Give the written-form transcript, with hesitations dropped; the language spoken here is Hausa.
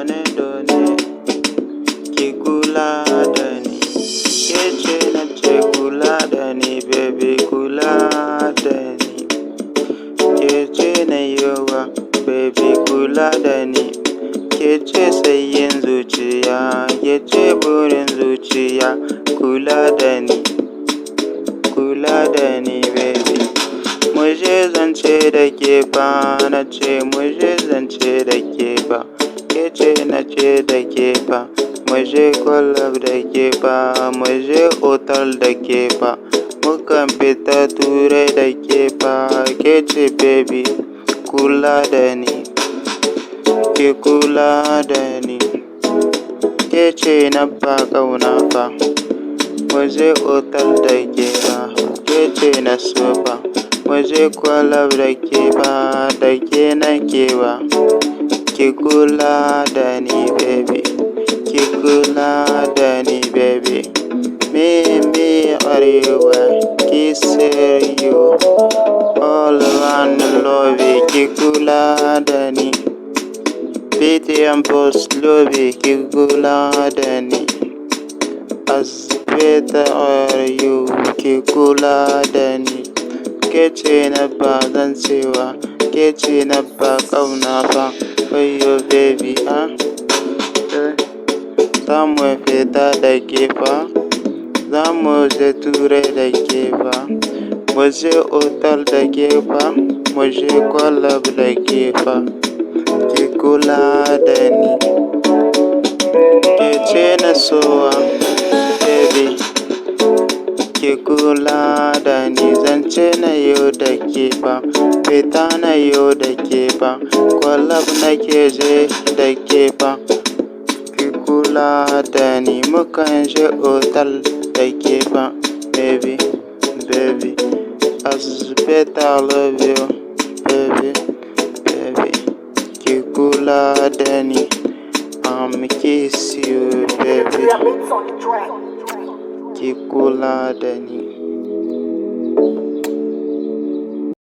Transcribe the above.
done ki kula da ni. Ke ce na ce kula da ni baby, kula da ni. Ke ce na yawa baby, kula da ni. Ke ce sayin zuciya, ke ce burin zuciya, kula da ni, kula da ni baby. Muje zance da ke fa, na ce muje zance da ke fa. Ke ce na ce da ke fa, muje club da ke fa, muje otal da ke fa. Mukan fita turai da ke fa, ke ce baby, kula da ni, ki kula da ni. Ke ce na ba ƙauna fa, muje otal da ke fa, ke ce na so fa. Muje club da ke fa, da ke na ke ba. Ki kula da ni baby, ki kula da ni baby. Me arewa, ki you all around the lobby, ki kula da ni. BTM post lobby, ki kula da ni. As better are you, ki kula da ni. Ke ce na ba zan cewa, ke ce na ba ƙauna fa. Wayo baby za mu fita da ke fa, za mu je turai da ke fa, mu je otal da ke fa, mu je club da ke fa. Ki kula da ni, ke ce na sowa baby, ki kula da ni. Zance na yau da ke fa, fita na yau da ke fa, club na ke je da ke fa. Ki kula da ni, mukan je otal da ke fa baby, baby. As better love you baby, baby. Ki kula da ni, kiss you baby, ki kula da ni.